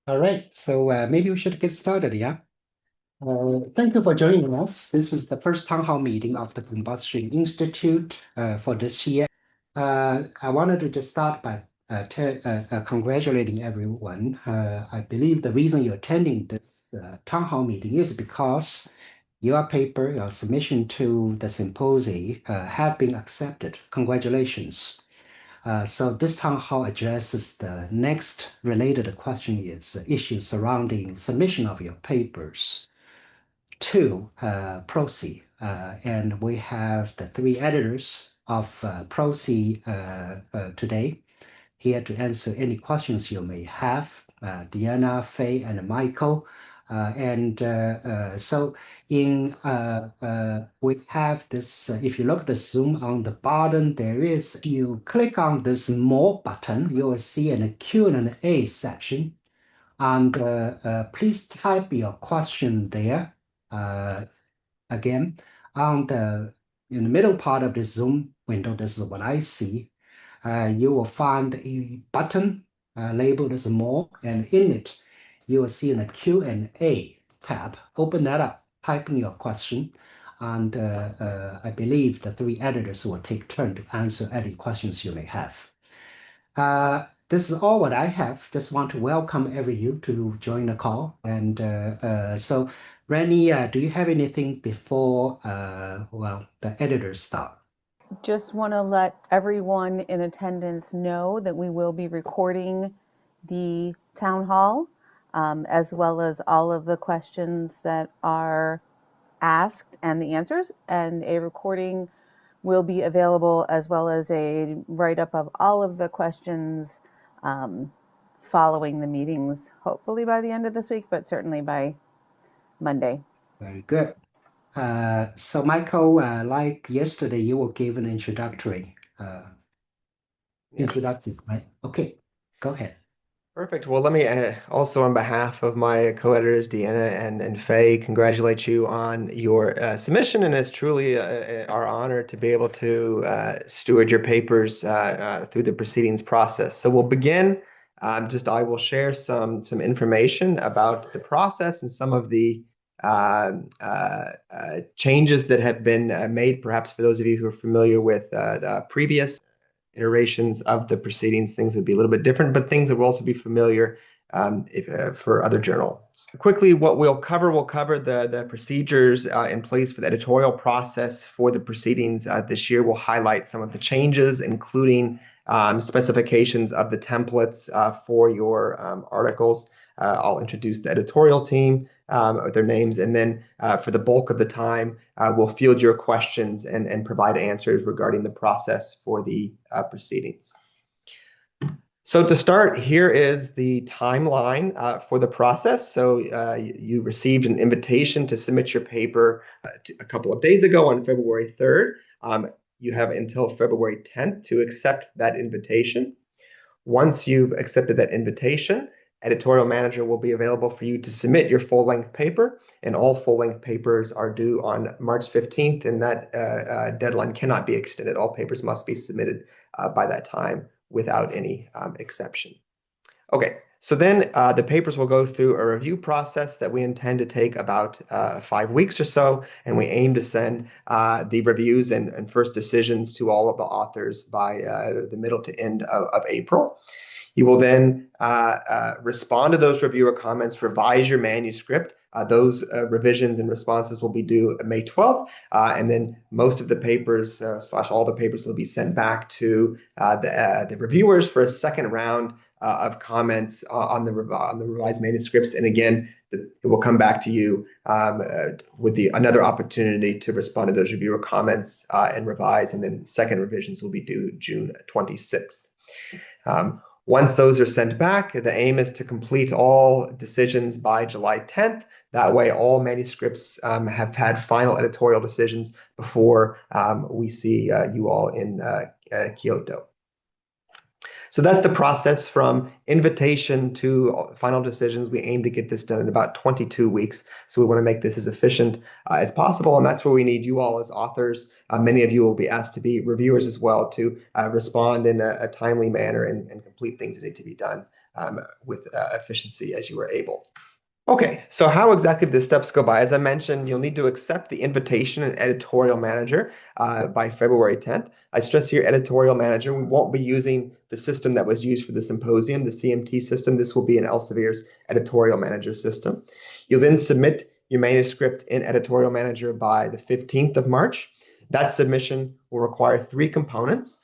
All right, so maybe we should get started, yeah? Thank you for joining us. This is the first town hall meeting of the Combustion Institute for this year. I wanted to just start by congratulating everyone. I believe the reason you're attending this town hall meeting is because your paper, your submission to the symposium have been accepted. Congratulations. So this town hall addresses the next related question is issues surrounding submission of your papers to PROCI. And we have the three editors of PROCI today here to answer any questions you may have. Deanna, Fei, and Michael. So we have this, if you look at the Zoom on the bottom, if you click on this More button, you will see a Q&A section. And please type your question there. Uh, Again, in the middle part of the Zoom window, this is what I see. You will find a button labeled as More, and in it, you will see in the Q&A tab. Open that up, type in your question, and I believe the three editors will take turn to answer any questions you may have. This is all what I have. Just want to welcome every you to join the call. And so, Renny, do you have anything before, the editors start? Just want to let everyone in attendance know that we will be recording the town hall, as well as all of the questions that are asked and the answers. And a recording will be available, as well as a write-up of all of the questions following the meetings, hopefully by the end of this week, but certainly by Monday. Very good. So, Michael, like yesterday, you will give an Yeah, introductory, right? Okay, go ahead. perfect. Well, let me also, on behalf of my co-editors, Deanna and Faye, congratulate you on your submission. And it's truly our honor to be able to steward your papers through the proceedings process. So we'll begin. I will share some information about the process and some of the changes that have been made, perhaps for those of you who are familiar with the previous iterations of the proceedings. Things would be a little bit different, but things that will also be familiar for other journals. Quickly, what we'll cover the procedures in place for the editorial process for the proceedings this year. We'll highlight some of the changes, including specifications of the templates for your articles. I'll introduce the editorial team with their names, and then for the bulk of the time, we'll field your questions and provide answers regarding the process for the proceedings. So to start, here is the timeline for the process. So you received an invitation to submit your paper a couple of days ago on February 3rd. You have until February 10th to accept that invitation. Once you've accepted that invitation, editorial manager will be available for you to submit your full-length paper, and all full-length papers are due on March 15th, and that deadline cannot be extended. All papers must be submitted by that time without any exception. Okay, so then the papers will go through a review process that we intend to take about 5 weeks or so, and we aim to send the reviews and first decisions to all of the authors by the middle to end of April. You will then respond to those reviewer comments, revise your manuscript. Those revisions and responses will be due May 12th, and then most of the papers slash all the papers will be sent back to the reviewers for a second round of comments on the revised manuscripts. And again, it will come back to you with another opportunity to respond to those reviewer comments and revise, and then second revisions will be due June 26th. Once those are sent back, the aim is to complete all decisions by July 10th. That way, all manuscripts have had final editorial decisions before we see you all in Kyoto. So that's the process from invitation to final decisions. We aim to get this done in about 22 weeks. So we want to make this as efficient as possible. And that's where we need you all as authors. Many of you will be asked to be reviewers as well to respond in a timely manner and complete things that need to be done with efficiency as you are able. Okay, so how exactly the steps go by? As I mentioned, you'll need to accept the invitation and editorial manager by February 10th. I stress here editorial manager. We won't be using the system that was used for the symposium, the CMT system. This will be in Elsevier's editorial manager system. You'll then submit your manuscript in editorial manager by the 15th of March. That submission will require 3 components.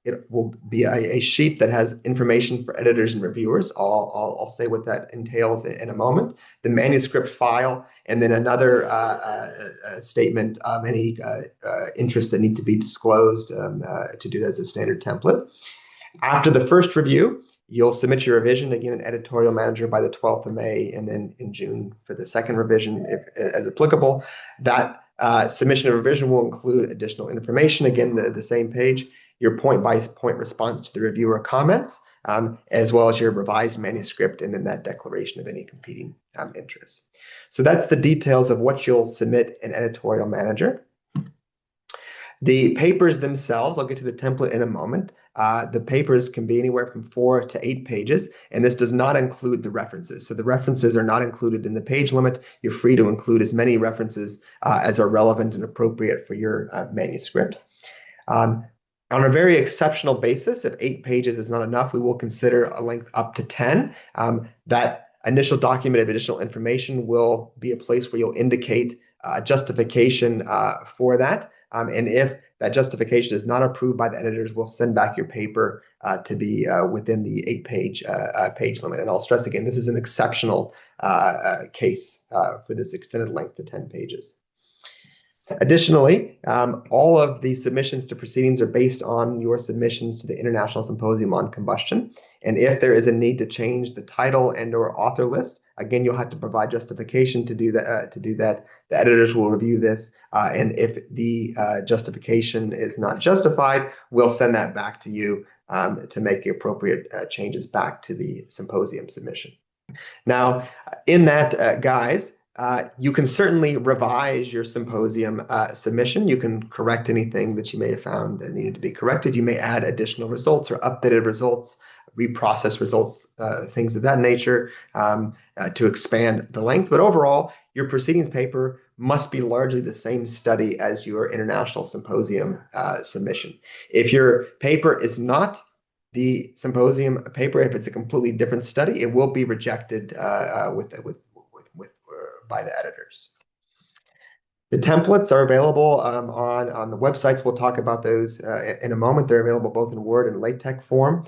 It will be a sheet that has information for editors and reviewers. I'll say what that entails in a moment. The manuscript file, and then another statement of any interests that need to be disclosed to do that as a standard template. After the first review, you'll submit your revision again in editorial manager by the 12th of May, and then in June for the second revision, as applicable. That submission of revision will include additional information, again, the same page, your point-by-point response to the reviewer comments, as well as your revised manuscript, and then that declaration of any competing interests. So that's the details of what you'll submit in editorial manager. The papers themselves, I'll get to the template in a moment. The papers can be anywhere from 4 to 8 pages, and this does not include the references. So the references are not included in the page limit. You're free to include as many references as are relevant and appropriate for your manuscript. On a very exceptional basis, if 8 pages is not enough, we will consider a length up to 10. That initial document of additional information will be a place where you'll indicate justification for that. And if that justification is not approved by the editors, we'll send back your paper to be within the 8-page page limit. And I'll stress again, this is an exceptional case for this extended length to 10 pages. Additionally, all of the submissions to proceedings are based on your submissions to the International Symposium on Combustion. And if there is a need to change the title and/or author list, again, you'll have to provide justification to do that. The editors will review this, and if the justification is not justified, we'll send that back to you to make the appropriate changes back to the symposium submission. Now, in that, guys, you can certainly revise your symposium submission. You can correct anything that you may have found that needed to be corrected. You may add additional results or updated results, reprocess results, things of that nature to expand the length. But overall, your proceedings paper must be largely the same study as your international symposium submission. If your paper is not the symposium paper, if it's a completely different study, it will be rejected by the editors. The templates are available on the websites. We'll talk about those in a moment. They're available both in Word and LaTeX form.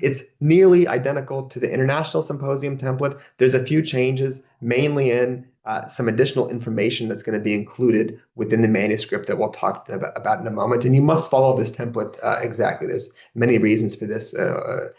It's nearly identical to the International Symposium template. There's a few changes, mainly in some additional information that's going to be included within the manuscript that we'll talk about in a moment. And you must follow this template exactly. There's many reasons for this to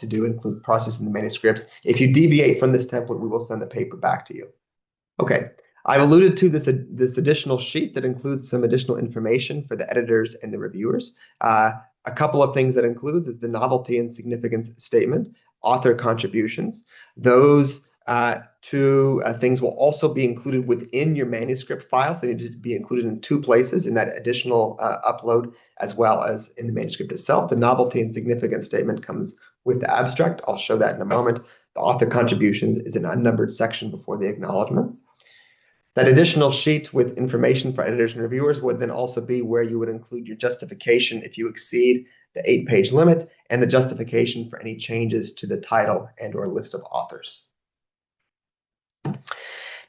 do, include processing the manuscripts. If you deviate from this template, we will send the paper back to you. Okay, I've alluded to this additional sheet that includes some additional information for the editors and the reviewers. A couple of things that includes is the novelty and significance statement, author contributions. Those 2 things will also be included within your manuscript files. They need to be included in 2 places, in that additional upload as well as in the manuscript itself. The novelty and significance statement comes with the abstract. I'll show that in a moment. The author contributions is an unnumbered section before the acknowledgments. That additional sheet with information for editors and reviewers would then also be where you would include your justification if you exceed the 8-page limit, and the justification for any changes to the title and/or list of authors.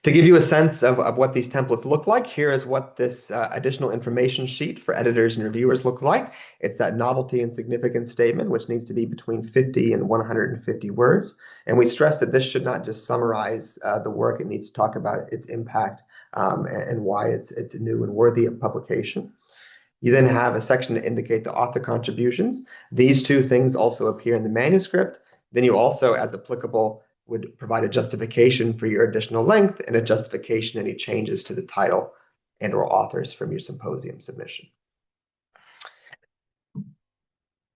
To give you a sense of what these templates look like, here is what this additional information sheet for editors and reviewers looks like. It's that novelty and significance statement, which needs to be between 50 and 150 words. And we stress that this should not just summarize the work. It needs to talk about its impact and why it's new and worthy of publication. You then have a section to indicate the author contributions. These 2 things also appear in the manuscript. Then you also, as applicable, would provide a justification for your additional length and a justification any changes to the title and/or authors from your symposium submission.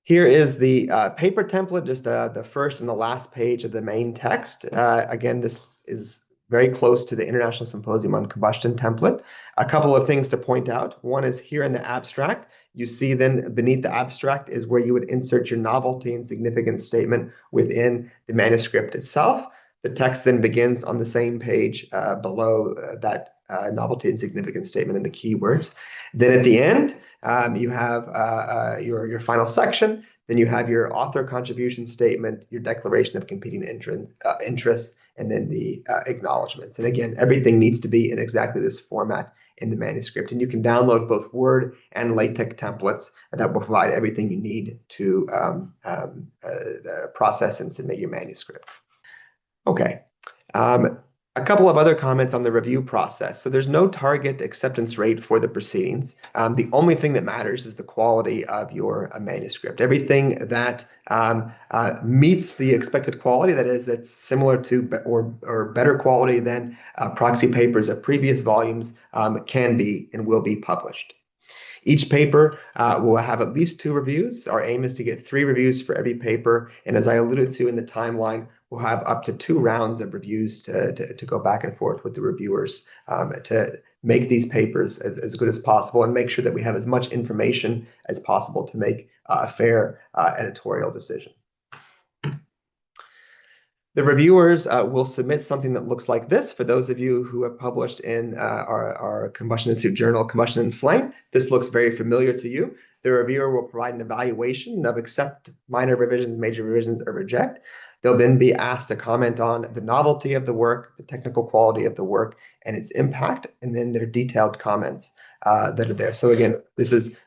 Here is the paper template, just the first and the last page of the main text. Again, this is very close to the International Symposium on Combustion template. A couple of things to point out. One is here in the abstract. You see then beneath the abstract is where you would insert your novelty and significance statement within the manuscript itself. The text then begins on the same page below that novelty and significance statement and the keywords. Then at the end, you have your final section. Then you have your author contribution statement, your declaration of competing interests, and then the acknowledgments. And again, everything needs to be in exactly this format in the manuscript. And you can download both Word and LaTeX templates that will provide everything you need to process and submit your manuscript. Okay. A couple of other comments on the review process. So there's no target acceptance rate for the proceedings. The only thing that matters is the quality of your manuscript. Everything that meets the expected quality, that is, that's similar to or better quality than proxy papers of previous volumes, can be and will be published. Each paper will have at least 2 reviews. Our aim is to get 3 reviews for every paper. And as I alluded to in the timeline, we'll have up to 2 rounds of reviews to go back and forth with the reviewers to make these papers as good as possible and make sure that we have as much information as possible to make a fair editorial decision. The reviewers will submit something that looks like this. For those of you who have published in our Combustion Institute journal, Combustion and Flame, this looks very familiar to you. The reviewer will provide an evaluation of accept minor revisions, major revisions, or reject. They'll then be asked to comment on the novelty of the work, the technical quality of the work, and its impact, and then their detailed comments that are there. So again, this is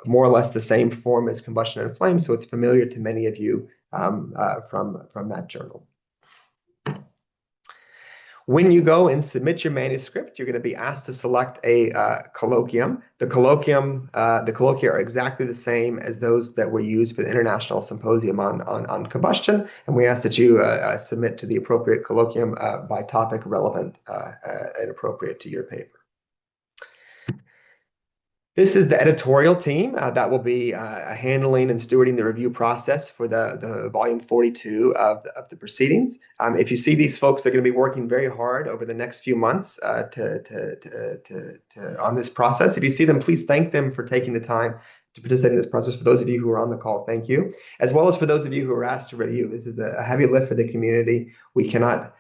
more or less the same form as Combustion and Flame, so it's familiar to many of you from that journal. When you go and submit your manuscript, you're going to be asked to select a colloquium. The colloquia are exactly the same as those that were used for the International Symposium on Combustion, and we ask that you submit to the appropriate colloquium by topic relevant and appropriate to your paper. This is the editorial team that will be handling and stewarding the review process for the volume 42 of the proceedings. If you see these folks, they're going to be working very hard over the next few months on this process. If you see them, please thank them for taking the time to participate in this process. For those of you who are on the call, thank you. As well as for those of you who are asked to review. This is a heavy lift for the community. We cannot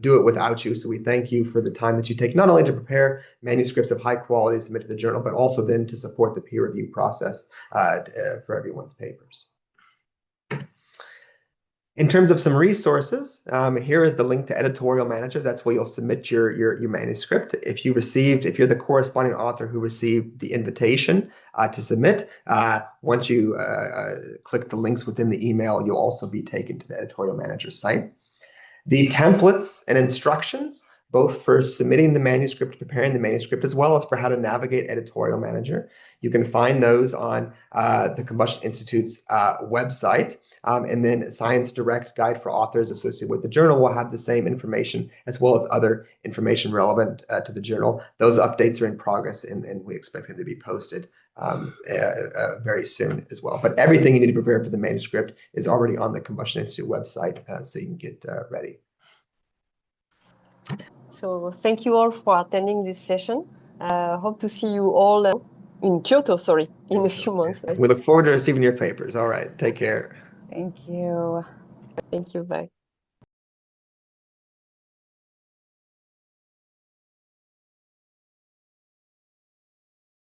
do it without you. So we thank you for the time that you take, not only to prepare manuscripts of high quality to submit to the journal, but also then to support the peer review process for everyone's papers. In terms of some resources, here is the link to Editorial Manager. That's where you'll submit your manuscript. If you're the corresponding author who received the invitation to submit, once you click the links within the email, you'll also be taken to the Editorial Manager site. The templates and instructions, both for submitting the manuscript, preparing the manuscript, as well as for how to navigate Editorial Manager. You can find those on the Combustion Institute's website. And then Science Direct Guide for Authors associated with the journal will have the same information, as well as other information relevant to the journal. Those updates are in progress, and we expect them to be posted very soon as well. But everything you need to prepare for the manuscript is already on the Combustion Institute website, so you can get ready. So thank you all for attending this session. Hope to see you all in Kyoto, in a few months. We look forward to receiving your papers. All right, take care. Thank you. Thank you, bye.